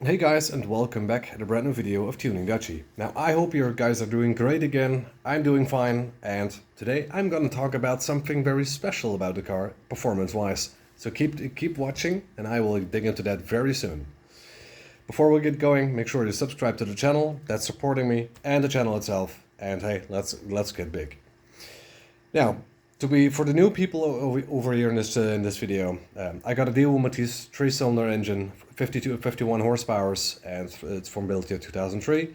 Hey guys, and welcome back at a brand new video of Tuning Dutchy. Now I hope you guys are doing great again. I'm doing fine, and today I'm gonna talk about something very special about the car, performance-wise. So keep watching, and I will dig into that very soon. Before we get going, make sure to subscribe to the channel. That's supporting me and the channel itself. And hey, let's get big. Now, for the new people over here in this video, I got a daewoo Matiz 3-cylinder engine, 51 horsepower, and it's from build year 2003.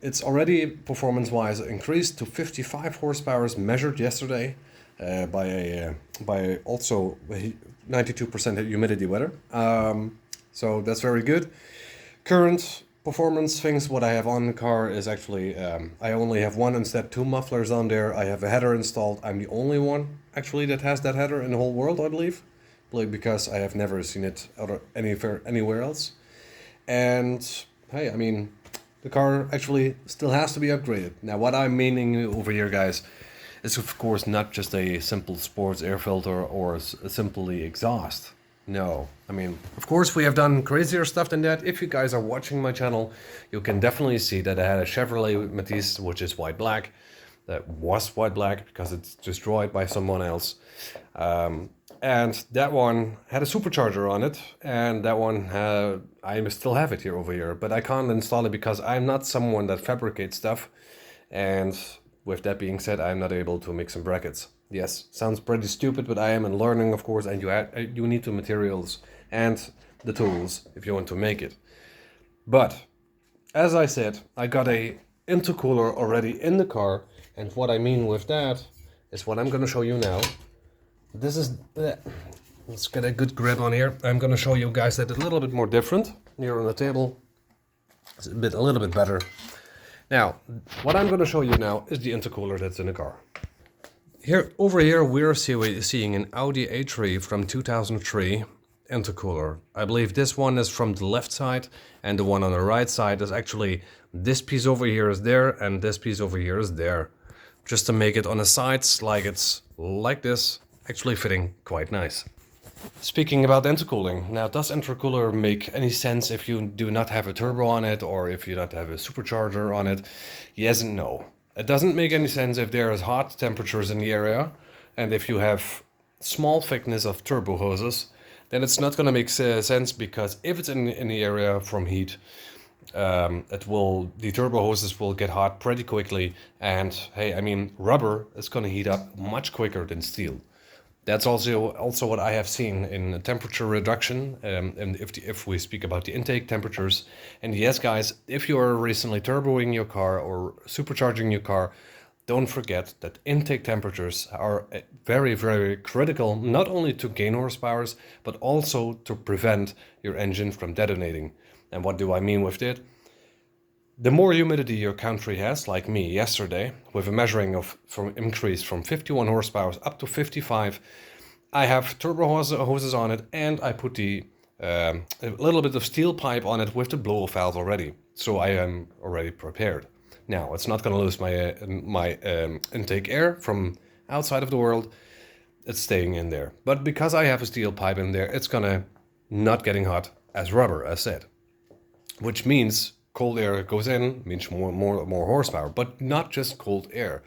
It's already performance-wise increased to 55 horsepower measured yesterday by also 92% humidity weather. So that's very good. Current performance things, what I have on the car is actually, I only have one instead two mufflers on there. I have a header installed. I'm the only one actually that has that header in the whole world, I believe, because I have never seen it anywhere else. And hey, I mean, the car actually still has to be upgraded. Now, what I'm meaning over here, guys, is of course not just a simple sports air filter or simply exhaust. No, I mean, of course we have done crazier stuff than that. If you guys are watching my channel, you can definitely see that I had a Chevrolet Matiz, which is white black. That was white black because it's destroyed by someone else. And that one had a supercharger on it, and that one, I still have it over here, but I can't install it because I'm not someone that fabricates stuff. And with that being said, I'm not able to make some brackets. Yes, sounds pretty stupid, but I am in learning, of course, and you need the materials and the tools if you want to make it. But as I said, I got a intercooler already in the car, and what I mean with that is what I'm going to show you now. This is let's get a good grip on here. I'm going to show you guys that a little bit more different here on the table. It's a little bit better. Now, what I'm going to show you now is the intercooler that's in the car. Over here, we're seeing an Audi A3 from 2003 intercooler. I believe this one is from the left side, and the one on the right side is actually this piece over here is there, and this piece over here is there. Just to make it on the sides like it's like this, actually fitting quite nice. Speaking about intercooling, now does intercooler make any sense if you do not have a turbo on it or if you don't have a supercharger on it? Yes and no. It doesn't make any sense if there is hot temperatures in the area, and if you have small thickness of turbo hoses, then it's not going to make sense, because if it's in the area from heat, the turbo hoses will get hot pretty quickly, and hey, I mean, rubber is going to heat up much quicker than steel. That's also what I have seen in temperature reduction, and if we speak about the intake temperatures. And yes, guys, if you are recently turboing your car or supercharging your car, don't forget that intake temperatures are very, very critical, not only to gain horsepower, but also to prevent your engine from detonating. And what do I mean with that? The more humidity your country has, like me yesterday, with a measuring from increase from 51 horsepower up to 55, I have turbo hoses on it, and I put a little bit of steel pipe on it with the blow valve already. So I am already prepared. Now, it's not going to lose my intake air from outside of the world. It's staying in there. But because I have a steel pipe in there, it's going to not getting hot as rubber, as said. Which means cold air goes in, means more horsepower, but not just cold air.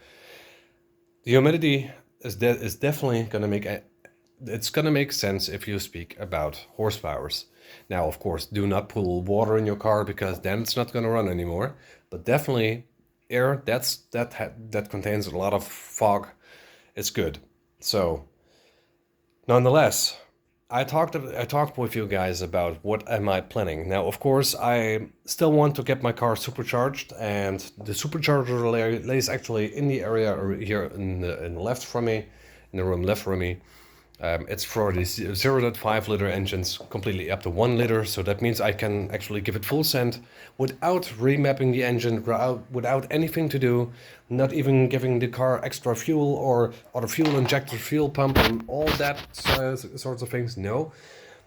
The humidity is definitely going to make sense if you speak about horsepowers. Now, of course, do not pull water in your car, because then it's not going to run anymore. But definitely air that contains a lot of fog, it's good. So, nonetheless, I talked with you guys about what am I planning. Now, of course, I still want to get my car supercharged, and the supercharger lays actually in the area here in the left from me, in the room left from me. It's for the 0.5 liter engines, completely up to 1 liter. So that means I can actually give it full send without remapping the engine, without anything to do, not even giving the car extra fuel or fuel injector, fuel pump, and all that sorts of things. No,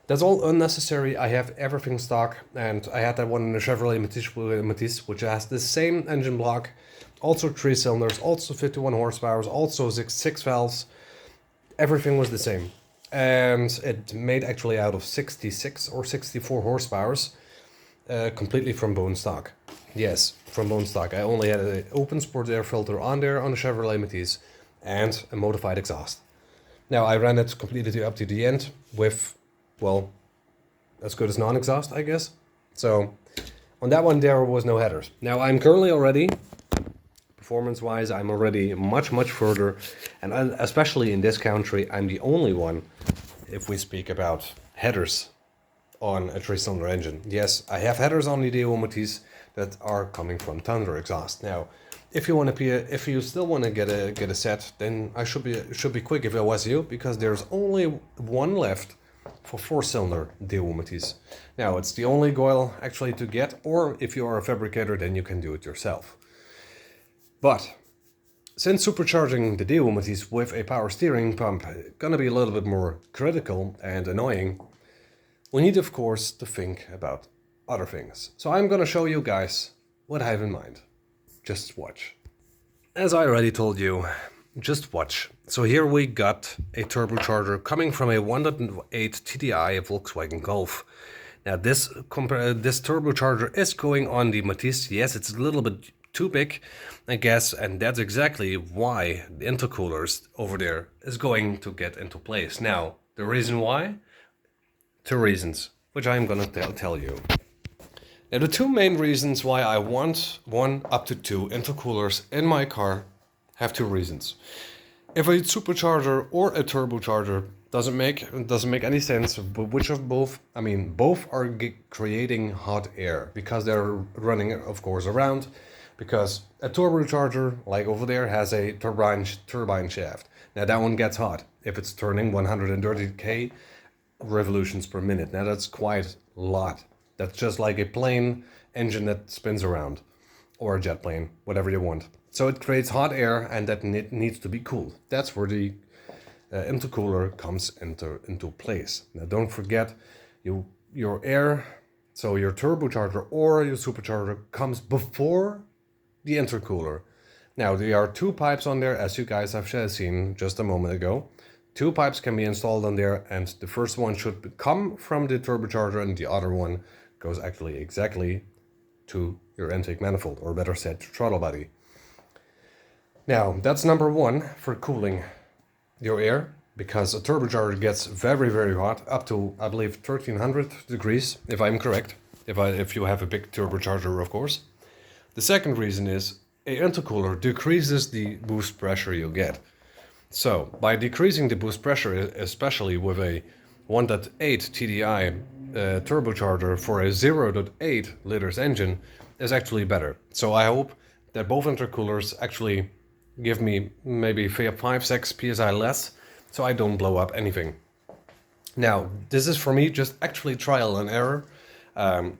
that's all unnecessary. I have everything stock, and I had that one in the Chevrolet Matiz, which has the same engine block, also 3 cylinders, also 51 horsepower, also six valves. Everything was the same, and it made actually out of 66 or 64 horsepower. completely from bone stock. Yes, from bone stock. I only had an open sport air filter on there on the Chevrolet Matiz and a modified exhaust. Now I ran it completely up to the end with, well, as good as non-exhaust, I guess. So on that one there was no headers. Now I'm currently already, performance-wise, I'm already much further, and especially in this country, I'm the only one, if we speak about headers on a 3-cylinder engine. Yes, I have headers on the daewoo Matiz that are coming from Thunder exhaust. Now, if you still want to get a set, then I should be quick if I was you, because there's only one left for 4-cylinder daewoo Matiz. Now, it's the only coil actually to get, or if you are a fabricator, then you can do it yourself. But since supercharging the daewoo Matiz with a power steering pump gonna be a little bit more critical and annoying, we need, of course, to think about other things. So I'm gonna show you guys what I have in mind. Just watch. As I already told you, just watch. So here we got a turbocharger coming from a 1.8 TDI Volkswagen Golf. Now this turbocharger is going on the Matiz. Yes, it's a little bit too big, I guess, and that's exactly why the intercoolers over there is going to get into place. Now, the reason why? 2 reasons, which I'm gonna tell you. Now, the 2 main reasons why I want 1 up to 2 intercoolers in my car have 2 reasons. If a supercharger or a turbocharger doesn't make any sense, but which of both? I mean, both are creating hot air because they're running, of course, around. Because a turbocharger, like over there, has a turbine shaft. Now that one gets hot if it's turning 130k revolutions per minute. Now that's quite a lot. That's just like a plane engine that spins around, or a jet plane, whatever you want. So it creates hot air, and that needs to be cooled. That's where the intercooler comes into place. Now don't forget, your air, so your turbocharger or your supercharger comes before the intercooler. Now there are 2 pipes on there, as you guys have seen just a moment ago. 2 pipes can be installed on there, and the first one should come from the turbocharger, and the other one goes actually exactly to your intake manifold, or better said, throttle body. Now that's number 1 for cooling your air, because a turbocharger gets very hot, up to, I believe, 1300 degrees, if I'm correct, if you have a big turbocharger, of course. The second reason is an intercooler decreases the boost pressure you get. So by decreasing the boost pressure, especially with a 1.8 TDI turbocharger for a 0.8 liters engine, is actually better. So I hope that both intercoolers actually give me maybe 5-6 psi less, so I don't blow up anything. Now, this is for me just actually trial and error.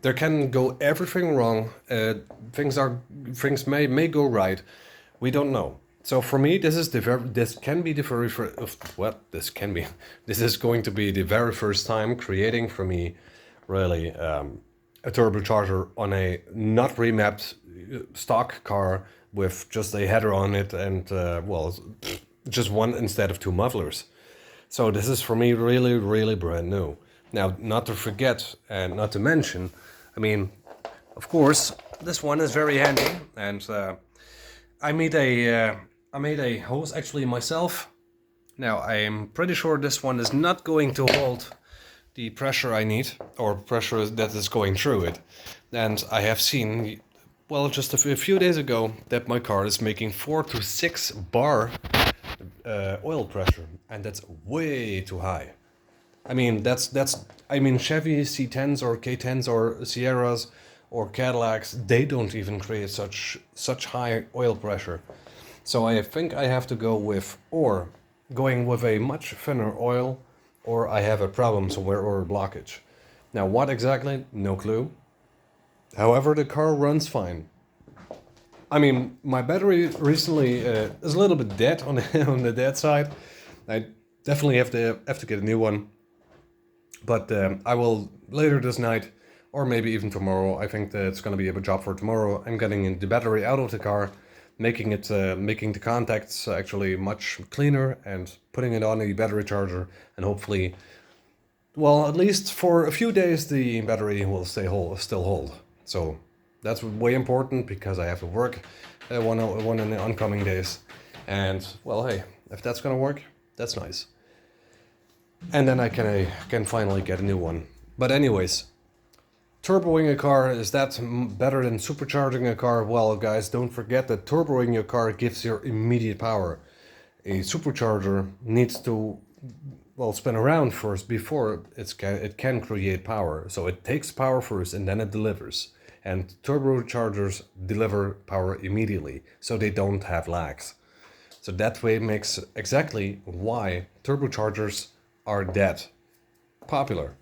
There can go everything wrong. Things may go right. We don't know. So for me, this is going to be the very first time creating for me really a turbocharger on a not remapped stock car with just a header on it and just 1 instead of 2 mufflers. So this is for me really brand new. Now, not to forget and not to mention, I mean, of course, this one is very handy, and I made a hose actually myself. Now, I am pretty sure this one is not going to hold the pressure I need, or pressure that is going through it. And I have seen, well, just a few days ago, that my car is making 4 to 6 bar oil pressure, and that's way too high. I mean, Chevy C10s or K10s or Sierras or Cadillacs, they don't even create such high oil pressure. So I think I have to go with going with a much thinner oil, or I have a problem somewhere, or a blockage. Now what exactly? No clue. However, the car runs fine. I mean, my battery recently is a little bit dead on the dead side. I definitely have to get a new one. But I will later this night, or maybe even tomorrow. I think that it's going to be a job for tomorrow. I'm getting the battery out of the car, making the contacts actually much cleaner, and putting it on a battery charger, and hopefully well, at least for a few days the battery will still hold. So that's way important because I have to work one in the oncoming days. And well, hey, if that's gonna work, that's nice. And then I can finally get a new one. But anyways, turboing a car, is that better than supercharging a car? Well, guys, don't forget that turboing your car gives you immediate power. A supercharger needs to, well, spin around first before it can create power. So it takes power first and then it delivers. And turbochargers deliver power immediately, so they don't have lags. So that way makes exactly why turbochargers are that popular.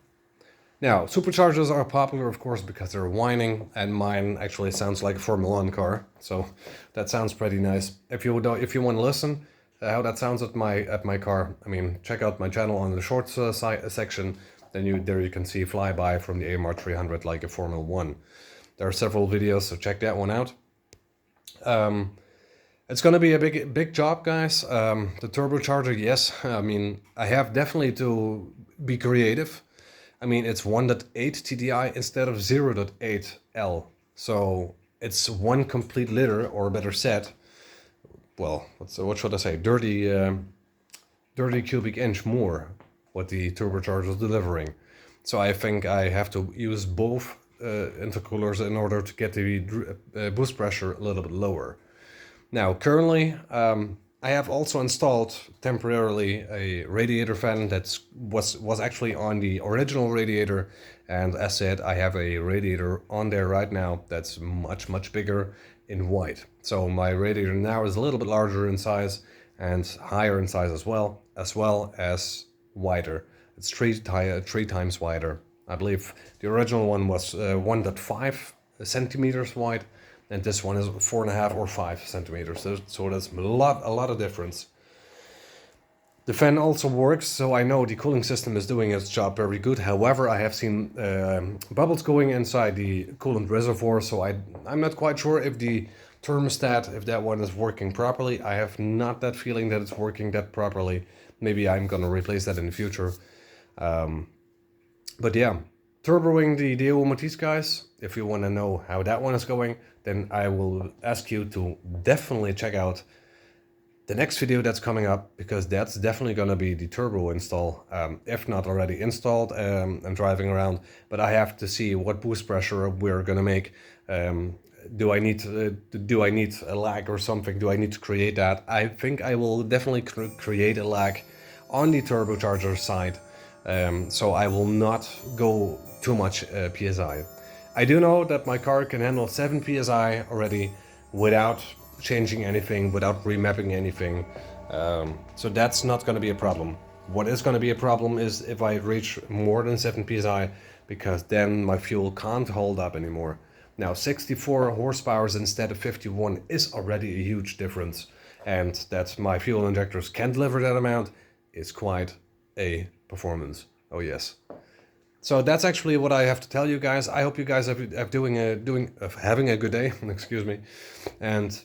Now, superchargers are popular, of course, because they're whining, and mine actually sounds like a Formula 1 car, so that sounds pretty nice. If you want to listen how that sounds at my car, I mean, check out my channel on the shorts section. Then there you can see flyby from the AMR 300 like a Formula 1. There are several videos, so check that one out. It's gonna be a big job, guys. The turbocharger, yes. I mean, I have definitely to be creative. I mean, it's 1.8 TDI instead of 0.8 L. So it's one complete liter, or better said, well, what should I say? Dirty cubic inch more what the turbocharger is delivering. So I think I have to use both intercoolers in order to get the boost pressure a little bit lower. Now, currently, I have also installed temporarily a radiator fan that was actually on the original radiator, and as said, I have a radiator on there right now that's much bigger in white. So my radiator now is a little bit larger in size and higher in size as well as wider. It's three times wider. I believe the original one was 1.5 centimeters wide, and this one is 4.5 or 5 centimeters. So that's a lot of difference. The fan also works, so I know the cooling system is doing its job very good. However, I have seen bubbles going inside the coolant reservoir, so I'm not quite sure if the thermostat, if that one is working properly. I have not that feeling that it's working that properly. Maybe I'm gonna replace that in the future. But yeah, turboing the daewoo matiz, guys, if you want to know how that one is going, then I will ask you to definitely check out the next video that's coming up, because that's definitely going to be the turbo install, if not already installed and driving around. But I have to see what boost pressure we're going to make. Do I need a lag or something? Do I need to create that? I think I will definitely create a lag on the turbocharger side. So I will not go too much PSI. I do know that my car can handle 7 PSI already without changing anything, without remapping anything. So that's not going to be a problem. What is going to be a problem is if I reach more than 7 PSI, because then my fuel can't hold up anymore. Now 64 horsepower instead of 51 is already a huge difference, and that my fuel injectors can deliver that amount is quite a performance. Oh yes. So that's actually what I have to tell you guys. I hope you guys are having a good day. Excuse me. And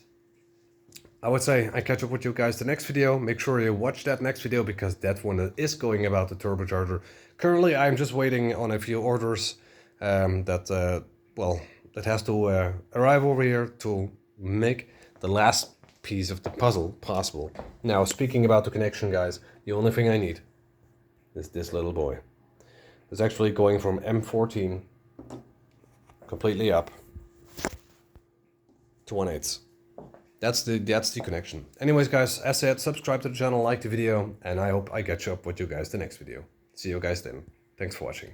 I would say I catch up with you guys the next video. Make sure you watch that next video, because that one is going about the turbocharger. Currently, I'm just waiting on a few orders that has to arrive over here to make the last piece of the puzzle possible. Now, speaking about the connection, guys, the only thing I need is this little boy. It's actually going from M14 completely up to 1/8. That's the connection. Anyways, guys, as said, subscribe to the channel, like the video, and I hope I catch up with you guys the next video. See you guys then. Thanks for watching.